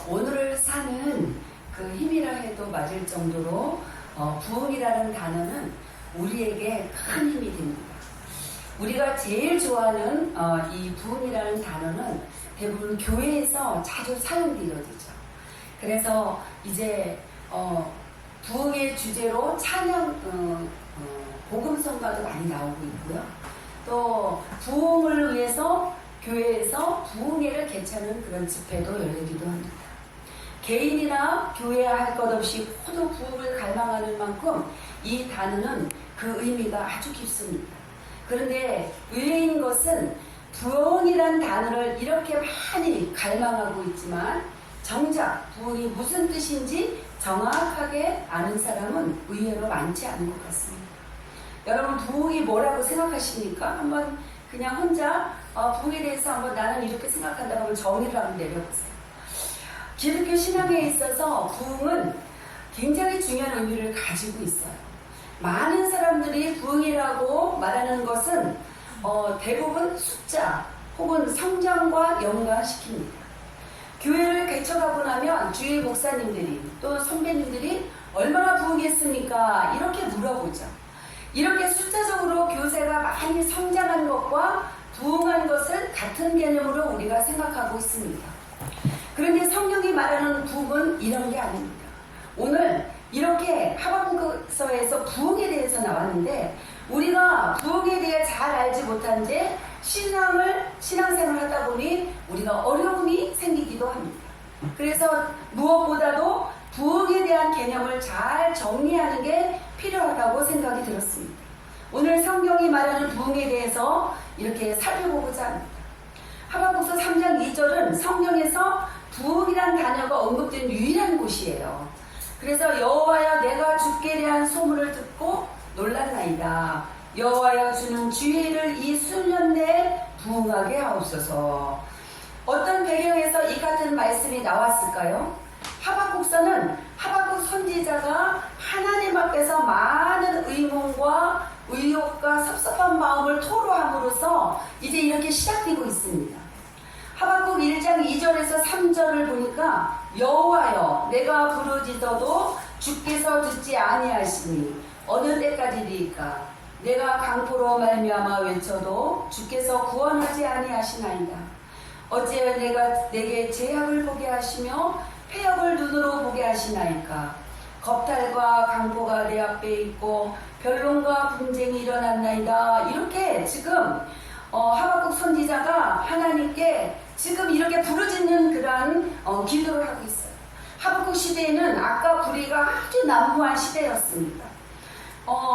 오늘을 사는 그 힘이라 해도 맞을 정도로 부흥이라는 단어는 우리에게 큰 힘이 됩니다. 우리가 제일 좋아하는 이 부흥이라는 단어는 대부분 교회에서 자주 사용되어지죠. 그래서 이제 부흥의 주제로 찬양 복음성가도 많이 나오고 있고요. 또 부흥을 위해서 교회에서 부흥회를 개최하는 그런 집회도 열리기도 합니다. 개인이나 교회야 할 것 없이 모두 부흥을 갈망하는 만큼 이 단어는 그 의미가 아주 깊습니다. 그런데 의외인 것은 부흥이란 단어를 이렇게 많이 갈망하고 있지만 정작 부흥이 무슨 뜻인지 정확하게 아는 사람은 의외로 많지 않은 것 같습니다. 여러분 부흥이 뭐라고 생각하십니까? 한번 그냥 혼자 부흥에 대해서 한번 나는 이렇게 생각한다고 하면 정의를 한번 내려보세요. 기독교 신앙에 있어서 부흥은 굉장히 중요한 의미를 가지고 있어요. 많은 사람들이 부흥이라고 말하는 것은 대부분 숫자 혹은 성장과 연관시킵니다. 교회를 개척하고 나면 주위 목사님들이 또 선배님들이 얼마나 부흥했습니까? 이렇게 물어보죠. 이렇게 숫자적으로 교세가 많이 성장한 것과 부흥한 것을 같은 개념으로 우리가 생각하고 있습니다. 그런데 성경이 말하는 부흥은 이런 게 아닙니다. 오늘 이렇게 하박국서에서 부흥에 대해서 나왔는데 우리가 부흥에 대해 잘 알지 못한 채 신앙생활을 하다 보니 우리가 어려움이 생기기도 합니다. 그래서 무엇보다도 부흥에 대한 개념을 잘 정리하는 게 필요하다고 생각이 들었습니다. 오늘 성경이 말하는 부흥에 대해서 이렇게 살펴보고자 합니다. 하박국서 3장 2절은 성경에서 부흥이란 단어가 언급된 유일한 곳이에요. 그래서 여호와여 내가 주께 대한 소문을 듣고 놀랐나이다. 여호와여 주는 주의를 이 수년 내에 부흥하게 하옵소서. 어떤 배경에서 이 같은 말씀이 나왔을까요? 하박국서는 하박국 선지자가 하나님 앞에서 많은 의문과 의혹과 섭섭한 마음을 토로함으로써 이제 이렇게 시작되고 있습니다. 하박국 1장 2절에서 3절을 보니까 여호와여 내가 부르짖어도 주께서 듣지 아니하시니 어느 때까지리까 내가 강포로 말미암아 외쳐도 주께서 구원하지 아니하시나이다. 어찌하여 내게 죄악을 보게 하시며 폐역을 눈으로 보게 하시나이까. 겁탈과 강포가 내 앞에 있고 변론과 분쟁이 일어났나이다. 이렇게 지금 하박국 선지자가 하나님께 지금 이렇게 부르짖는 그러한 기도를 하고 있어요. 하박국 시대에는 아까 불의가 아주 난무한 시대였습니다.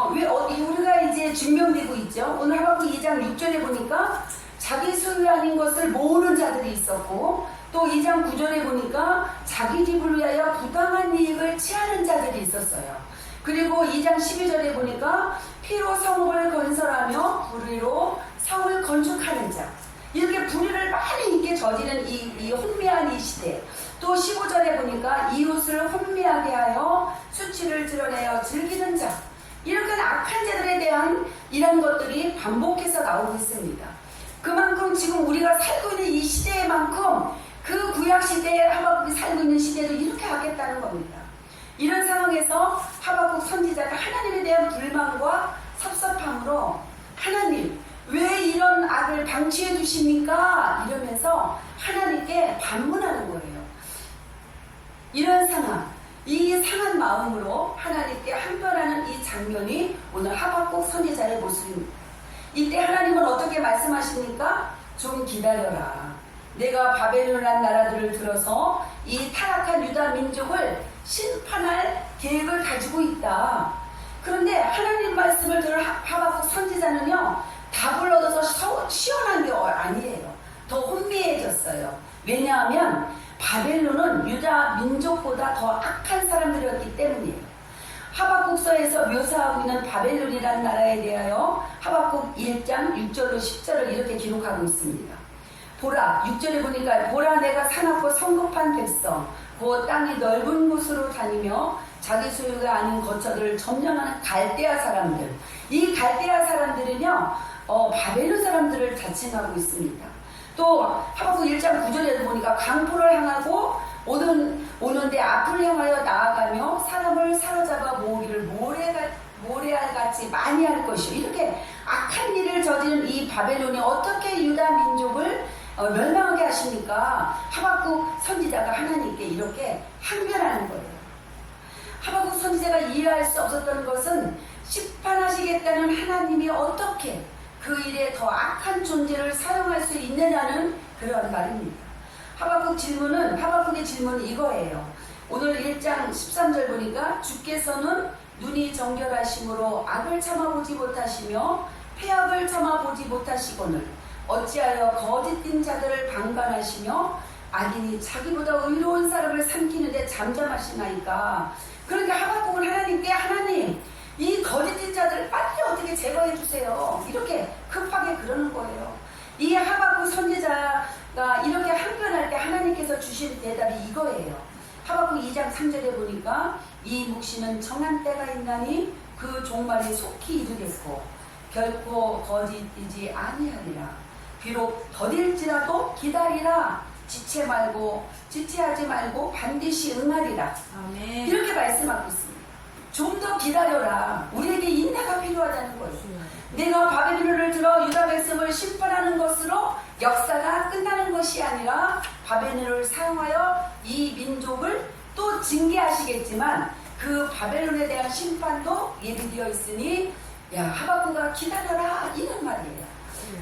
우리가 이제 증명되고 있죠. 오늘 하박국 2장 6절에 보니까 자기 소유 아닌 것을 모으는 자들이 있었고 또 2장 9절에 보니까 자기 집을 위하여 부당한 이익을 취하는 자들이 있었어요. 그리고 2장 12절에 보니까 피로 성읍을 건설하며 불의로 성을 건축하는 자, 이렇게 불의를 많이 있게 저지른 이 혼미한 이 시대. 또 15절에 보니까 이웃을 혼미하게 하여 수치를 드러내어 즐기는 자, 이렇게 악한 자들에 대한 이런 것들이 반복해서 나오고 있습니다. 그만큼 지금 우리가 살고 있는 이 시대만큼 그 구약 시대에 하박국이 살고 있는 시대도 이렇게 하겠다는 겁니다. 이런 상황에서 하박국 선지자가 하나님에 대한 불만과 섭섭함으로 하나님 왜 이런 악을 방치해 두십니까? 이러면서 하나님께 반문하는 거예요. 이런 상황, 이 상한 마음으로 하나님께 한별하는 이 장면이 오늘 하박국 선지자의 모습입니다. 이때 하나님은 어떻게 말씀하십니까? 좀 기다려라. 내가 바벨론이라는 나라들을 들어서 이 타락한 유다 민족을 심판할 계획을 가지고 있다. 그런데 하나님 말씀을 들은 하박국 선지자는요, 답을 얻어서 시원한 게 아니에요. 더 혼미해졌어요. 왜냐하면 바벨론은 유다 민족보다 더 악한 사람들이었기 때문이에요. 하박국서에서 묘사하고 있는 바벨론이라는 나라에 대하여 하박국 1장 1절로 10절을 이렇게 기록하고 있습니다. 보라, 6절에 보니까 보라 내가 사납고 성급한 백성 그 땅이 넓은 곳으로 다니며 자기 소유가 아닌 거처들을 점령하는 갈대아 사람들. 이 갈대아 사람들은요 바벨론 사람들을 자칭하고 있습니다. 또 하박국 1장 9절에도 보니까 강포를 향하고 오는데 앞을 향하여 나아가며 사람을 사로잡아 모으기를 모래알같이 많이 할 것이요. 이렇게 악한 일을 저지른 이 바벨론이 어떻게 유다 민족을 멸망하게 하십니까? 하박국 선지자가 하나님께 이렇게 항변하는 거예요. 하박국 선지자가 이해할 수 없었던 것은 심판하시겠다는 하나님이 어떻게 그 일에 더 악한 존재를 사용할 수 있느냐는 그런 말입니다. 하박국의 질문은 이거예요. 오늘 1장 13절 보니까 주께서는 눈이 정결하심으로 악을 참아보지 못하시며 패악을 참아보지 못하시거늘 어찌하여 거짓된 자들을 방관하시며 악인이 자기보다 의로운 사람을 삼키는데 잠잠하시나이까. 그러니까 하박국은 하나님께 하나님 이 거짓된 자들을 빨리 어떻게 제거해 주세요. 이렇게 급하게 그러는 거예요. 이 하박국 선지자가 이렇게 항변할 때 하나님께서 주신 대답이 이거예요. 하박국 2장 3절에 보니까 이 묵시는 정한 때가 있나니 그 종말이 속히 이르겠고 결코 거짓이지 아니하리라. 비록 더딜지라도 기다리라. 지체하지 말고 반드시 응하리라. 아멘. 이렇게 말씀하고 있습니다. 좀 더 기다려라. 우리에게 인내가 필요하다는 거예요. 내가 바벨론을 들어 유다 백성을 심판하는 것으로 역사가 끝나는 것이 아니라 바벨론을 사용하여 이 민족을 또 징계하시겠지만 그 바벨론에 대한 심판도 예비되어 있으니 야 하박국아 기다려라 이런 말이에요.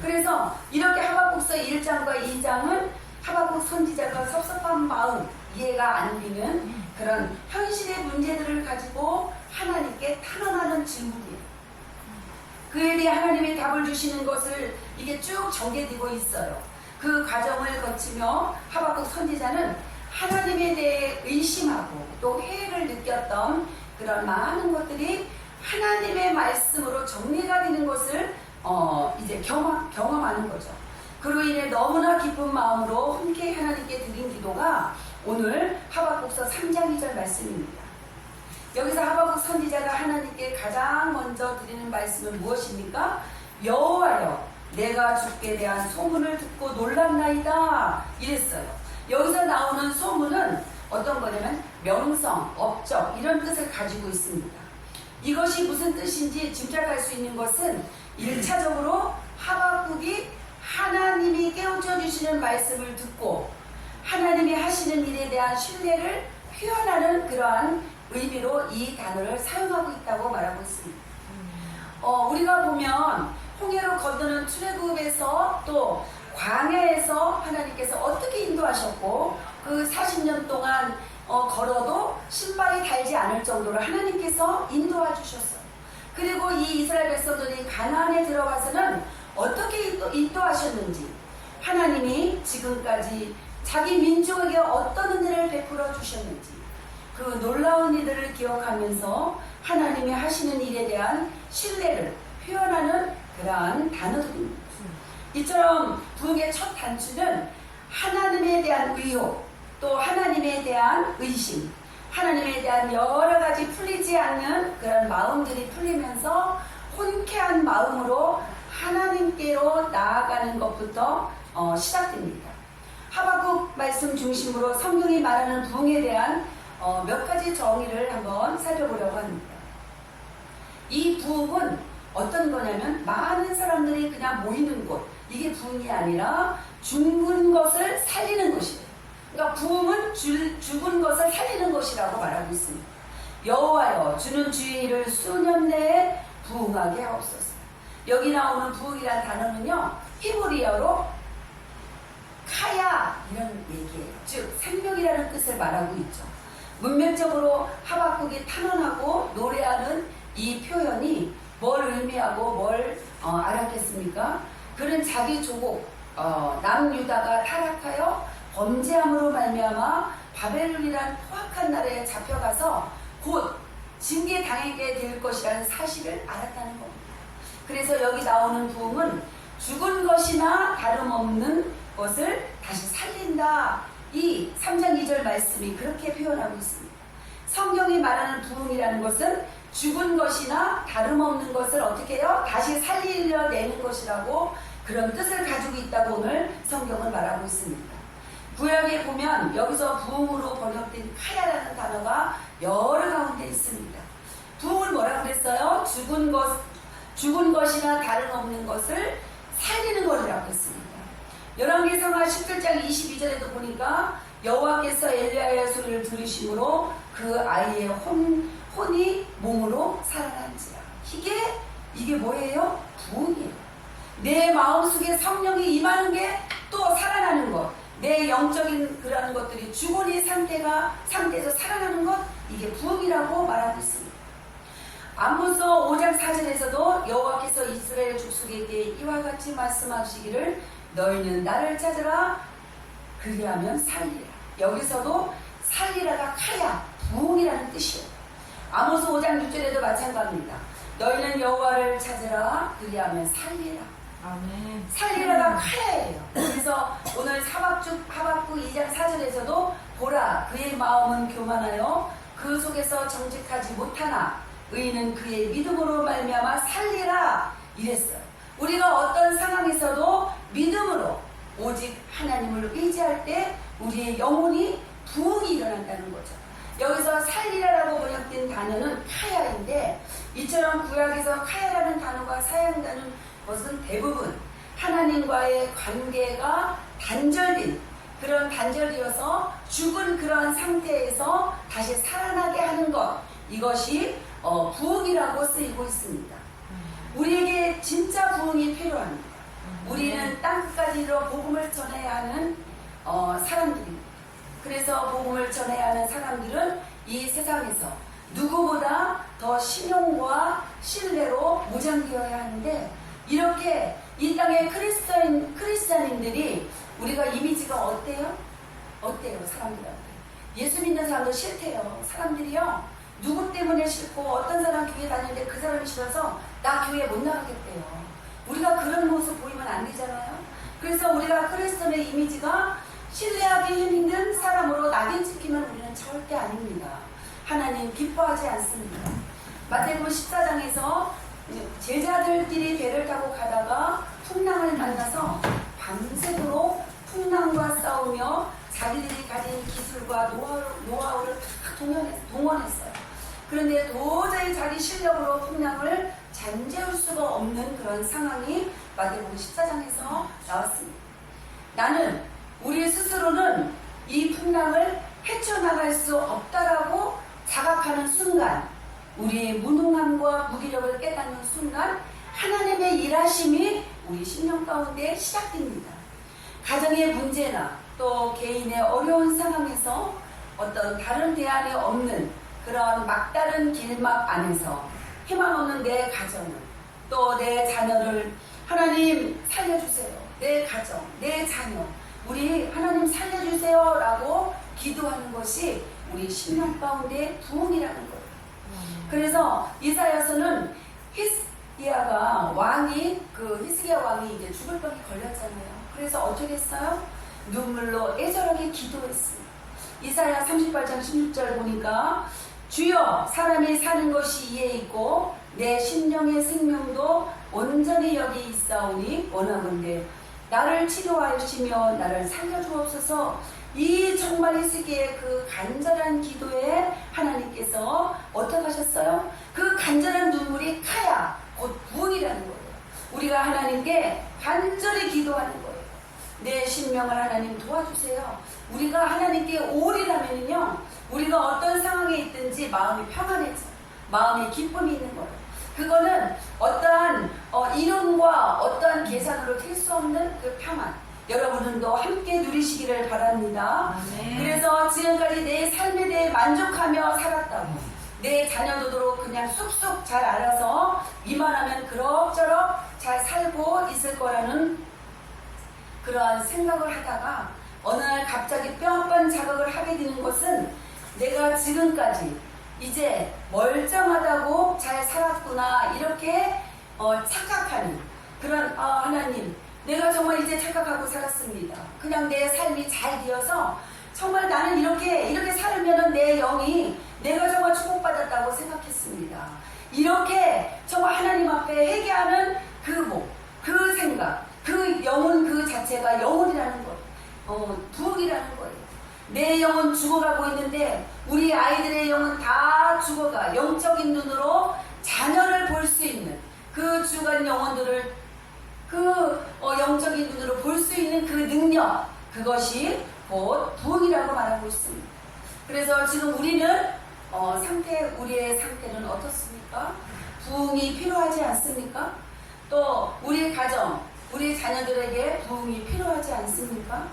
그래서 이렇게 하박국서 1장과 2장은 하박국 선지자가 섭섭한 마음 이해가 안 되는 그런 현실의 문제들을 가지고 하나님께 탄원하는 질문이에요. 그에 대해 하나님이 답을 주시는 것을 이게 쭉 전개되고 있어요. 그 과정을 거치며 하박국 선지자는 하나님에 대해 의심하고 또 회의를 느꼈던 그런 많은 것들이 하나님의 말씀으로 정리가 되는 것을 이제 경험하는 거죠. 그로 인해 너무나 기쁜 마음으로 함께 하나님께 드린 기도가 오늘 하박국서 3장 2절 말씀입니다. 여기서 하박국 선지자가 하나님께 가장 먼저 드리는 말씀은 무엇입니까? 여호와여 내가 주께 대한 소문을 듣고 놀랐나이다 이랬어요. 여기서 나오는 소문은 어떤 거냐면 명성, 업적 이런 뜻을 가지고 있습니다. 이것이 무슨 뜻인지 짐작할 수 있는 것은 1차적으로 하박국이 하나님이 깨우쳐 주시는 말씀을 듣고 하나님이 하시는 일에 대한 신뢰를 표현하는 그러한 의미로 이 단어를 사용하고 있다고 말하고 있습니다. 우리가 보면 홍해로 건너는 출애굽에서 또 광야에서 하나님께서 어떻게 인도하셨고 그 40년 동안 걸어도 신발이 닳지 않을 정도로 하나님께서 인도해 주셨어요. 그리고 이 이스라엘 백성들이 가나안에 들어가서는 어떻게 인도하셨는지 하나님이 지금까지 자기 민족에게 어떤 은혜를 베풀어 주셨는지 그 놀라운 일들을 기억하면서 하나님이 하시는 일에 대한 신뢰를 표현하는 그러한 단어들입니다. 이처럼 부흥의 첫 단추는 하나님에 대한 의혹, 또 하나님에 대한 의심, 하나님에 대한 여러 가지 풀리지 않는 그런 마음들이 풀리면서 혼쾌한 마음으로 하나님께로 나아가는 것부터 시작됩니다. 하박국 말씀 중심으로 성경이 말하는 부흥에 대한 몇 가지 정의를 한번 살펴보려고 합니다. 이 부흥은 어떤 거냐면 많은 사람들이 그냥 모이는 곳, 이게 부흥이 아니라 죽은 것을 살리는 것이에요. 그러니까 부흥은 죽은 것을 살리는 것이라고 말하고 있습니다. 여호와여 주는 주의 일을 수년 내에 부흥하게 하옵소서. 여기 나오는 부흥이라는 단어는요 히브리어로 카야 이런 얘기예요. 즉 생명이라는 뜻을 말하고 있죠. 문맥적으로 하박국이 탄원하고 노래하는 이 표현이 뭘 의미하고 뭘 알았겠습니까? 그는 자기 조국 남유다가 타락하여 범죄함으로 말미암아 바벨론이란 포악한 나라에 잡혀가서 곧 징계당하게 될 것이라는 사실을 알았다는 겁니다. 그래서 여기 나오는 부흥은 죽은 것이나 다름없는 것을 다시 살린다. 이 3장 2절 말씀이 그렇게 표현하고 있습니다. 성경이 말하는 부흥이라는 것은 죽은 것이나 다름없는 것을 어떻게 해요? 다시 살리려내는 것이라고 그런 뜻을 가지고 있다고 오늘 성경은 말하고 있습니다. 구약에 보면 여기서 부흥으로 번역된 카야라는 단어가 여러 가운데 있습니다. 부흥을 뭐라고 그랬어요? 죽은 것이나 다름없는 것을 살리는 것이라고 했습니다. 열왕기상하 17장 22절에도 보니까 여호와께서 엘리야의 소리를 들으심으로 그 아이의 혼이 몸으로 살아난지라. 이게 뭐예요? 부흥이에요. 내 마음속에 성령이 임하는 게 또 살아나는 것, 내 영적인 그런 것들이 죽은 상태에서 살아나는 것, 이게 부흥이라고 말하고 있습니다. 아모스 5장 4절에서도 여호와께서 이스라엘 족속에게 이와 같이 말씀하시기를 너희는 나를 찾으라 그리하면 살리라. 여기서도 살리라가 카야, 부흥이라는 뜻이에요. 아모스 5장 6절에도 마찬가지입니다. 너희는 여호와를 찾으라 그리하면 살리라. 아멘. 살리라가 카야예요. 그래서 오늘 하박국 2장 4절에서도 보라 그의 마음은 교만하여 그 속에서 정직하지 못하나 의인은 그의 믿음으로 말미암아 살리라 이랬어요. 우리가 어떤 상황에서도 믿음으로 오직 하나님을 의지할 때 우리의 영혼이 부흥이 일어난다는 거죠. 여기서 살리라라고 번역된 단어는 카야인데, 이처럼 구약에서 카야라는 단어가 사용되는 것은 대부분 하나님과의 관계가 단절되어서 죽은 그런 상태에서 다시 살아나게 하는 것, 이것이 부흥이라고 쓰이고 있습니다. 우리에게 진짜 부흥이 필요합니다. 우리는 땅끝까지로 복음을 전해야 하는 사람들입니다. 그래서 복음을 전해야 하는 사람들은 이 세상에서 누구보다 더 신용과 신뢰로 무장되어야 하는데, 이렇게 이 땅의 크리스찬인들이 우리가 이미지가 어때요? 사람들한테. 예수 믿는 사람도 싫대요. 사람들이요. 누구 때문에 싫고, 어떤 사람 교회 다니는데 그 사람이 싫어서 나 교회 못 나가겠대요. 우리가 그런 모습 보이면 안 되잖아요. 그래서 우리가 크리스찬의 이미지가 신뢰하기 힘든 사람으로 낙인 찍히면 우리는 절대 아닙니다. 하나님 기뻐하지 않습니다. 마태복음 14장에서 제자들끼리 배를 타고 가다가 풍랑을 만나서 밤새도록 풍랑과 싸우며 자기들이 가진 기술과 노하우를 다 동원했어요. 그런데 도저히 자기 실력으로 풍랑을 잠재울 수가 없는 그런 상황이 마태복음 14장에서 나왔습니다. 나는 우리 스스로는 이 풍랑을 헤쳐나갈 수 없다라고 자각하는 순간, 우리의 무능함과 무기력을 깨닫는 순간 하나님의 일하심이 우리 심령 가운데 시작됩니다. 가정의 문제나 또 개인의 어려운 상황에서 어떤 다른 대안이 없는 그런 막다른 길막 안에서 희망 없는 내 가정을, 또 내 자녀를 하나님 살려주세요. 내 가정, 내 자녀, 우리 하나님 살려주세요 라고 기도하는 것이 우리 심령 가운데 부흥이라는 거예요. 그래서 이사야서는 히스기야 왕이 이제 죽을 병이 걸렸잖아요. 그래서 어떻게 했어요? 눈물로 애절하게 기도했습니다. 이사야 38장 16절 보니까 주여 사람이 사는 것이 이에 있고 내 심령의 생명도 온전히 여기 있사오니 원하건대 나를 치료하시며 나를 살려주옵소서. 이 정말 히스기야의 그 간절한 기도에 하나님께서 어떻게 하셨어요? 그 간절한 눈물이 카야, 곧 부흥이라는 거예요. 우리가 하나님께 간절히 기도하는 거예요. 내 심령을 하나님 도와주세요. 우리가 하나님께 올인하면요, 우리가 어떤 상황에 있든지 마음이 평안해져요. 마음에 기쁨이 있는 거예요. 그거는 어떠한 이론과 어떠한 계산으로 될 수 없는 그 평안, 여러분들도 함께 누리시기를 바랍니다. 아멘. 그래서 지금까지 내 삶에 대해 만족하며 살았다고, 내 자녀도록 그냥 쑥쑥 잘 알아서 이만하면 그럭저럭 잘 살고 있을 거라는 그러한 생각을 하다가 어느 날 갑자기 뼈아픈 자각을 하게 되는 것은, 내가 지금까지 이제 멀쩡하다고 잘 살았구나 이렇게 착각하는 그런, 하나님 내가 정말 이제 착각하고 살았습니다. 그냥 내 삶이 잘 되어서 정말 나는 이렇게 살면은 내 영이 내가 정말 축복받았다고 생각했습니다. 이렇게 정말 하나님 앞에 회개하는 그 생각, 그 영혼 그 자체가 영혼이라는 것. 부흥이라는 거예요. 내 영은 죽어가고 있는데 우리 아이들의 영은 다 죽어가 영적인 눈으로 자녀를 볼 수 있는 그 죽은 영혼들을 영적인 눈으로 볼 수 있는 그 능력, 그것이 곧 부흥이라고 말하고 있습니다. 그래서 지금 우리는 우리의 상태는 어떻습니까? 부흥이 필요하지 않습니까? 또 우리 가정, 우리 자녀들에게 부흥이 필요하지 않습니까?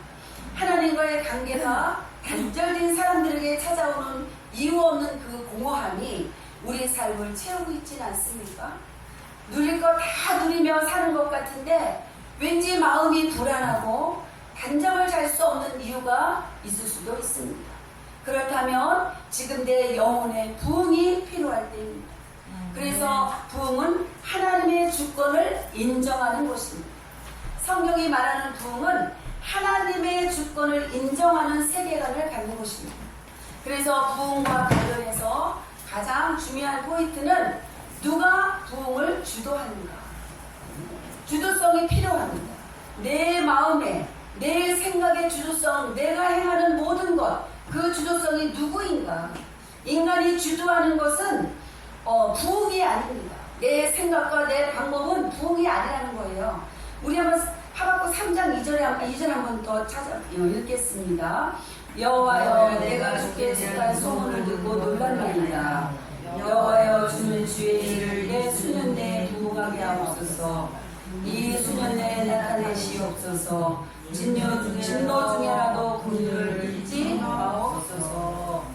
하나님과의 관계가 단절된 사람들에게 찾아오는 이유 없는 그 공허함이 우리 삶을 채우고 있지는 않습니까? 누릴 거 다 누리며 사는 것 같은데 왠지 마음이 불안하고 단잠을 잘 수 없는 이유가 있을 수도 있습니다. 그렇다면 지금 내 영혼의 부흥이 필요할 때입니다. 그래서 부흥은 하나님의 주권을 인정하는 것입니다. 성경이 말하는 부흥은 하나님의 주권을 인정하는 세계관을 갖는 것입니다. 그래서 부흥과 관련해서 가장 중요한 포인트는 누가 부흥을 주도하는가. 주도성이 필요합니다. 내 마음에, 내 생각의 주도성, 내가 행하는 모든 것, 그 주도성이 누구인가. 인간이 주도하는 것은 부흥이 아닙니다. 내 생각과 내 방법은 부흥이 아니라는 거예요. 우리 한번 하박국 3장 2절 한번 더 읽겠습니다. 여호와여, 내가 주께 전한 소문을 듣고 놀랐나이다. 여호와여, 주는 주의 일을 내 수년 내에 부흥하게 하옵소서. 이 수년 내에 나타내시옵소서. 진노 중에라도 긍휼을 잊지 마옵소서.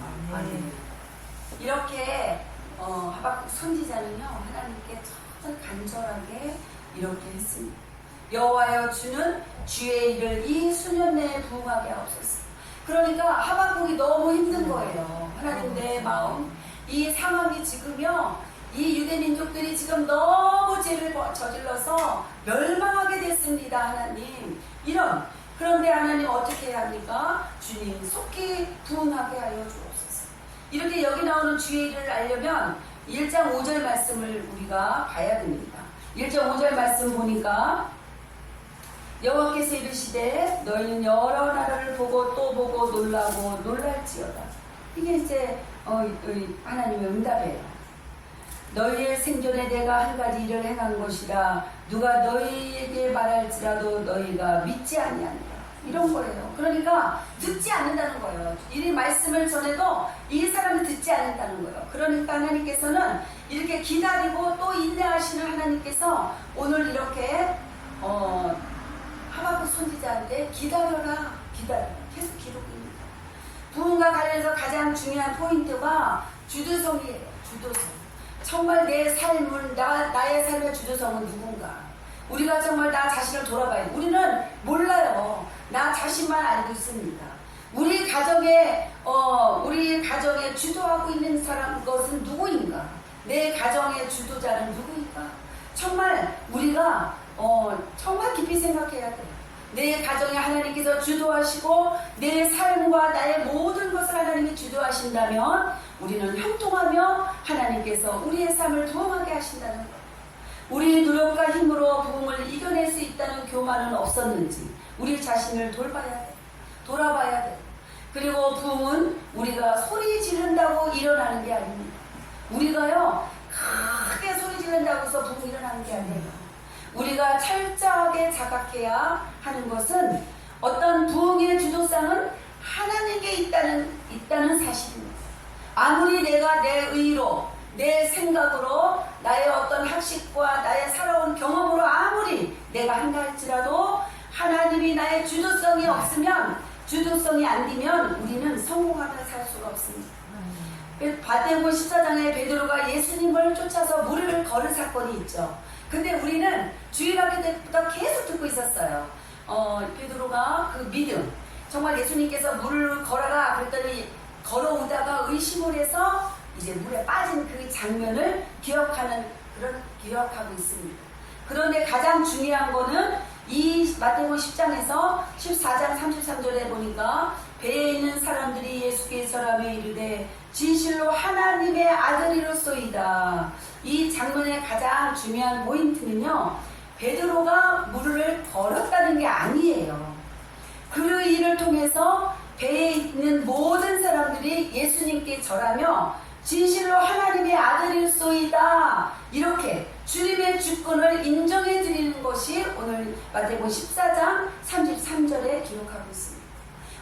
이렇게 하박국 선지자는요, 하나님께 참 간절하게 이렇게 했습니다. 여호와여, 주는 주의 일을 이 수년 내에 부흥하게 하옵소서. 그러니까 하박국이 너무 힘든 거예요. 하나님, 내 마음, 이 상황이 지금요, 이 유대 민족들이 지금 너무 죄를 저질러서 멸망하게 됐습니다. 하나님, 그런데 하나님 어떻게 해야 합니까? 주님, 속히 부흥하게 하여 주옵소서. 이렇게 여기 나오는 주의 일을 알려면 1장 5절 말씀을 우리가 봐야 됩니다. 1장 5절 말씀 보니까 여호와께서 이르시되 너희는 여러 나라를 보고 또 보고 놀라고 놀랄지어다. 이게 이제 하나님의 응답이에요. 너희의 생존에 내가 한 가지 일을 행한 것이라 누가 너희에게 말할지라도 너희가 믿지 아니하니라. 이런 거예요. 그러니까 듣지 않는다는 거예요. 이 말씀을 전해도 이 사람이 듣지 않는다는 거예요. 그러니까 하나님께서는 이렇게 기다리고 또 인내하시는 하나님께서 오늘 이렇게 하박국 선지자한테 기다려라, 계속 기록입니다. 부흥과 관련해서 가장 중요한 포인트가 주도성이에요. 주도성. 정말 내 삶을, 나의 삶의 주도성은 누군가. 우리가 정말 나 자신을 돌아봐야 돼. 우리는 몰라요. 나 자신만 알고 있습니다. 우리 가정에 주도하고 있는 것은 누구인가? 내 가정의 주도자는 누구인가? 정말 우리가 정말 깊이 생각해야 돼요. 내 가정에 하나님께서 주도하시고 내 삶과 나의 모든 것을 하나님이 주도하신다면 우리는 형통하며 하나님께서 우리의 삶을 부흥하게 하신다는 것. 우리의 노력과 힘으로 부흥을 이겨낼 수 있다는 교만은 없었는지 우리 자신을 돌아봐야 돼. 그리고 부흥은 우리가 소리 지른다고 일어나는 게 아닙니다. 우리가요 크게 소리 지른다고 해서 부흥이 일어나는 게 아니에요. 우리가 철저하게 자각해야 하는 것은 어떤 부흥의 주도성은 하나님께 있다는 사실입니다. 아무리 내가 내 의로, 내 생각으로, 나의 어떤 학식과 나의 살아온 경험으로 아무리 내가 한다 할지라도 하나님이 나의 주도성이 없으면, 주도성이 안 되면 우리는 성공하며 살 수가 없습니다. 마태복음 14장에 베드로가 예수님을 쫓아서 물을 걸은 사건이 있죠. 근데 우리는 주일학교 때부터 계속 듣고 있었어요. 베드로가 그 믿음, 정말 예수님께서 물을 걸어라 그랬더니 걸어오다가 의심을 해서 이제 물에 빠진 그 장면을 기억하고 있습니다. 그런데 가장 중요한 거는 이 마태복음 10장에서 14장 33절에 보니까 배에 있는 사람들이 예수께 설하며 이르되 진실로 하나님의 아들이로소이다. 이 장면의 가장 중요한 포인트는요, 베드로가 물을 걸었다는 게 아니에요. 그 일을 통해서 배에 있는 모든 사람들이 예수님께 절하며 진실로 하나님의 아들일소이다, 이렇게 주님의 주권을 인정해 드리는 것이 오늘 마태복음 14장 33절에 기록하고 있습니다.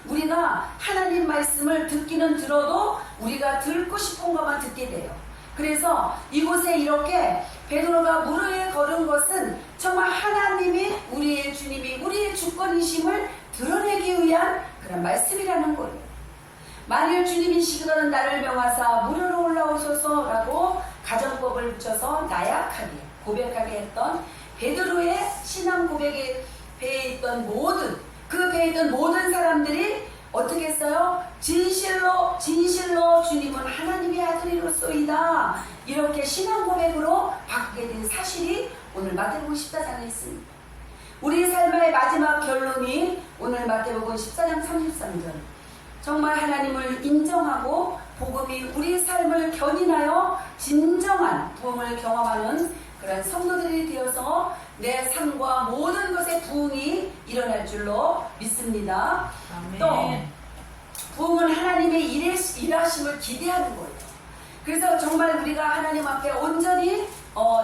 우리가 하나님 말씀을 듣기는 들어도 우리가 듣고 싶은 것만 듣게 돼요. 그래서 이곳에 이렇게 베드로가 물 위에 걸은 것은 정말 하나님이, 우리의 주님이 우리의 주권이심을 드러내기 위한 그런 말씀이라는 거예요. 만일 주님이시거든 나를 명하사 물 위로 올라오소서라고 가정법을 붙여서 나약하게 고백하게 했던 베드로의 신앙 고백에 배에 있던 모든 사람들이 어떻게 했어요? 진실로 주님은 하나님의 아들이로소이다, 이렇게 신앙 고백으로 바꾸게 된 사실이 오늘 마태복음 14장에 있습니다. 우리 삶의 마지막 결론이 오늘 마태복음 14장 33절, 정말 하나님을 인정하고 복음이 우리 삶을 견인하여 진정한 부흥을 경험하는 그런 성도들이 되어서 내 삶과 모든 것에 부흥이 일어날 줄로 믿습니다. 아멘. 또 부흥은 하나님의 일하심을 기대하는 거예요. 그래서 정말 우리가 하나님 앞에 온전히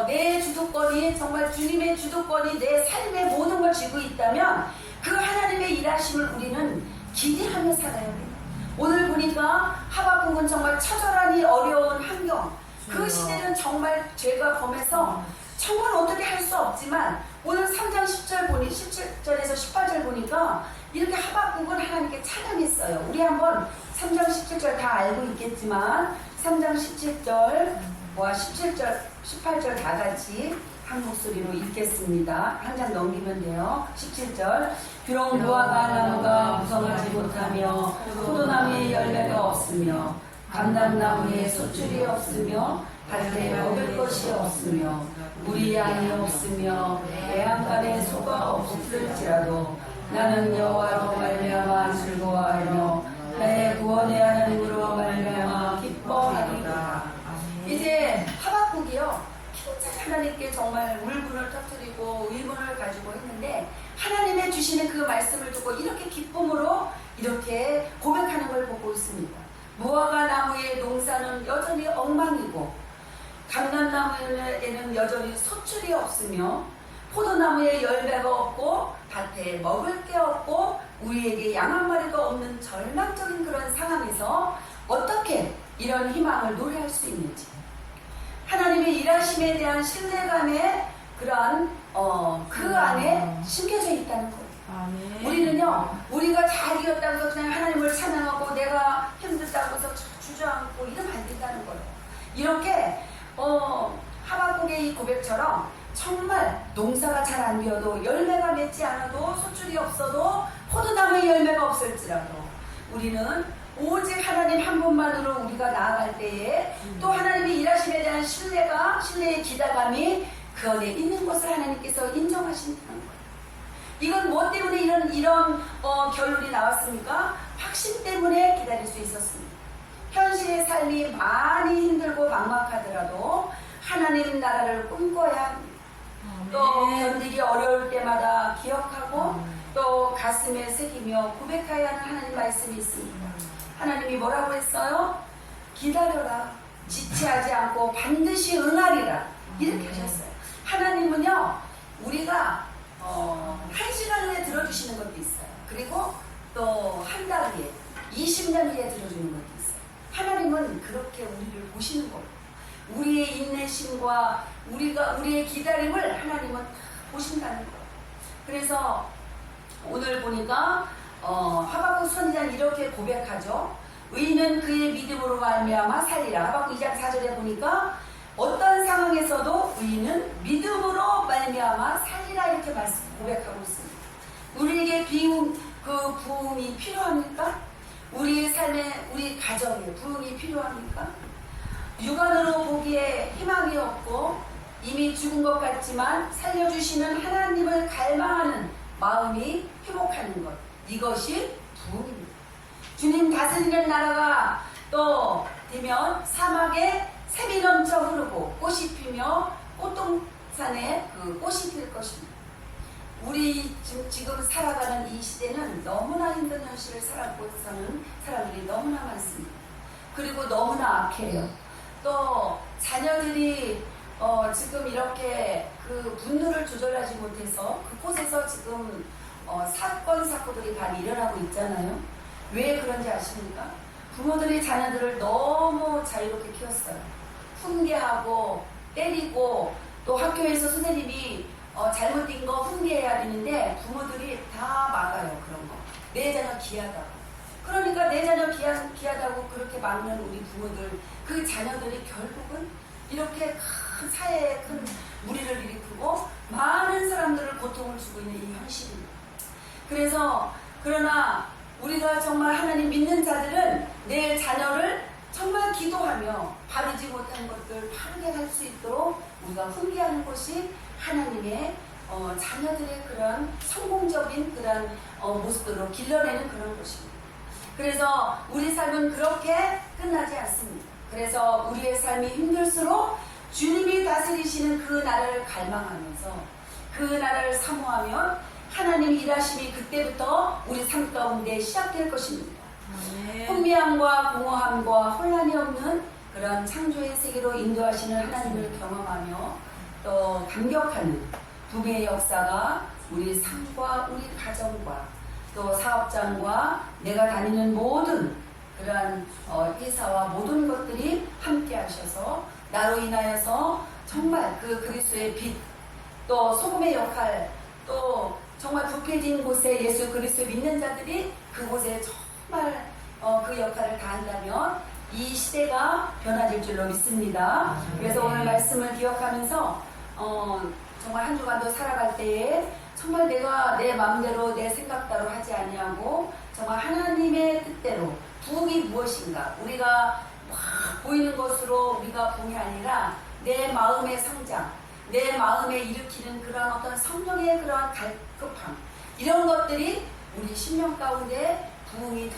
내 주도권이, 정말 주님의 주도권이 내 삶의 모든 걸 쥐고 있다면 그 하나님의 일하심을 우리는 기대하며 살아야 돼요. 오늘 보니까 하박국은 정말 처절하니 어려운 환경, 그 시대는 정말 죄가 범해서 정말 어떻게 할 수 없지만 오늘 3장 10절 보니 17절에서 18절 보니까 이렇게 하박국은 하나님께 찬양했어요. 우리 한번 3장 17절 다 알고 있겠지만 3장 17절과 17절 18절 다 같이 한 목소리로 읽겠습니다. 한 장 넘기면 돼요. 17절, 비록 무화과 나무가 무성하지 못하며 포도나무에 열매가 없으며 감람나무에 소출이 없으며 밭에 먹을 것이 없으며 물이 양이 없으며 애양간에 소가 없을지라도 나는 여호와로 말미암아 즐거워하며 나의 구원의 하나님으로 말미암아 기뻐하리라. 이제 하박국이요, 하나님께 정말 울분을 터뜨리고 의문을 가지고 했는데 하나님의 주시는 그 말씀을 듣고 이렇게 기쁨으로 이렇게 고백하는 걸 보고 있습니다. 무화과 나무의 농사는 여전히 엉망이고 감람나무에는 여전히 소출이 없으며 포도나무에 열매가 없고 밭에 먹을 게 없고 우리에게 양 한 마리도 없는 절망적인 그런 상황에서 어떻게 이런 희망을 노래할 수 있는지, 하나님의 일하심에 대한 신뢰감에 그러한 그 안에 심겨져 있다는 거예요. 아멘. 우리는요, 우리가 잘 이었다고 해서 그냥 하나님을 찬양하고 내가 힘들다고 해서 주저앉고 이러면 안 된다는 거예요. 이렇게 하박국의 이 고백처럼 정말 농사가 잘 안 되어도 열매가 맺지 않아도 소출이 없어도 포도나무에 열매가 없을지라도 우리는 오직 하나님 한 분만으로 우리가 나아갈 때에 또 하나님의 일하심에 대한 신뢰의 기대감이 그 안에 있는 것을 하나님께서 인정하신다는 거예요. 이건 뭐 때문에 이런 결론이 나왔습니까? 확신 때문에 기다릴 수 있었습니다. 현실의 삶이 많이 힘들고 막막하더라도 하나님 나라를 꿈꿔야 합니다. 또 견디기 어려울 때마다 기억하고 또 가슴에 새기며 고백해야 하는 하나님 말씀이 있습니다. 하나님이 뭐라고 했어요? 기다려라, 지체하지 않고 반드시 응하리라, 이렇게 하셨어요. 하나님은요, 우리가 1시간 후에 들어주시는 것도 있어요. 그리고 또 한 달 후에, 20년 후에 들어주는 것도 있어요. 하나님은 그렇게 우리를 보시는 거예요. 우리의 인내심과 우리의 기다림을 하나님은 보신다는 거예요. 그래서 오늘 보니까 하박국 선지자는 이렇게 고백하죠. 의인은 그의 믿음으로 말미암아 살리라. 하박국 2장 4절에 보니까 어떤 상황에서도 의인은 믿음으로 말미암아 살리라, 이렇게 고백하고 있습니다. 우리에게 부흥이 필요합니까? 우리의 삶에, 우리 가정에 부흥이 필요합니까? 육안으로 보기에 희망이 없고 이미 죽은 것 같지만 살려주시는 하나님을 갈망하는 마음이 회복하는 것, 이것이 부흥입니다. 주님 다스리는 나라가 또 되면 사막에 샘이 넘쳐 흐르고 꽃이 피며 꽃동산에 그 꽃이 필 것입니다. 우리 지금 살아가는 이 시대는 너무나 힘든 현실을 살아보고 사는 사람들이 너무나 많습니다. 그리고 너무나 악해요. 또 자녀들이 지금 이렇게 그 분노를 조절하지 못해서 그곳에서 지금 사건들이 다 일어나고 있잖아요. 왜 그런지 아십니까? 부모들이 자녀들을 너무 자유롭게 키웠어요. 훈계하고 때리고 또 학교에서 선생님이 잘못된 거 훈계해야 되는데 부모들이 다 막아요. 그런 거. 내 자녀 귀하다고. 그러니까 내 자녀 귀하다고 그렇게 막는 우리 부모들, 그 자녀들이 결국은 이렇게 큰 사회에 큰 무리를 일으키고 많은 사람들을 고통을 주고 있는 이 현실입니다. 그래서 그러나 우리가 정말 하나님 믿는 자들은 내 자녀를 정말 기도하며 바르지 못한 것들 바르게 할 수 있도록 우리가 훈계하는 것이 하나님의 자녀들의 그런 성공적인 그런 모습으로 길러내는 그런 것입니다. 그래서 우리 삶은 그렇게 끝나지 않습니다. 그래서 우리의 삶이 힘들수록 주님이 다스리시는 그 나라를 갈망하면서 그 나라를 사모하면 하나님 일하심이 그때부터 우리 삶 가운데 시작될 것입니다. 혼미함과 공허함과 혼란이 없는 그런 창조의 세계로 인도하시는 하나님을 경험하며 또 감격하는 부흥의 역사가 우리 삶과 우리 가정과 또 사업장과 내가 다니는 모든 그러한 회사와 모든 것들이 함께 하셔서 나로 인하여서 정말 그 그리스도의 빛, 또 소금의 역할, 또 정말 부패진 곳에 예수 그리스도 믿는 자들이 그곳에 정말 그 역할을 다한다면 이 시대가 변화될 줄로 믿습니다. 그래서 오늘 말씀을 기억하면서 정말 한 주간도 살아갈 때에 정말 내가 내 마음대로 내 생각대로 하지 아니하고 정말 하나님의 뜻대로 부흥이 무엇인가 우리가 막 보이는 것으로 우리가 부흥이 아니라 내 마음의 성장, 내 마음에 일으키는 그런 어떤 성령의 그런 갈급함 이런 것들이 우리 심령 가운데 부흥이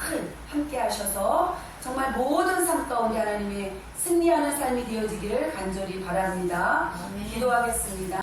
늘 함께 하셔서 정말 모든 삶 가운데 하나님의 승리하는 삶이 되어지기를 간절히 바랍니다. 기도하겠습니다.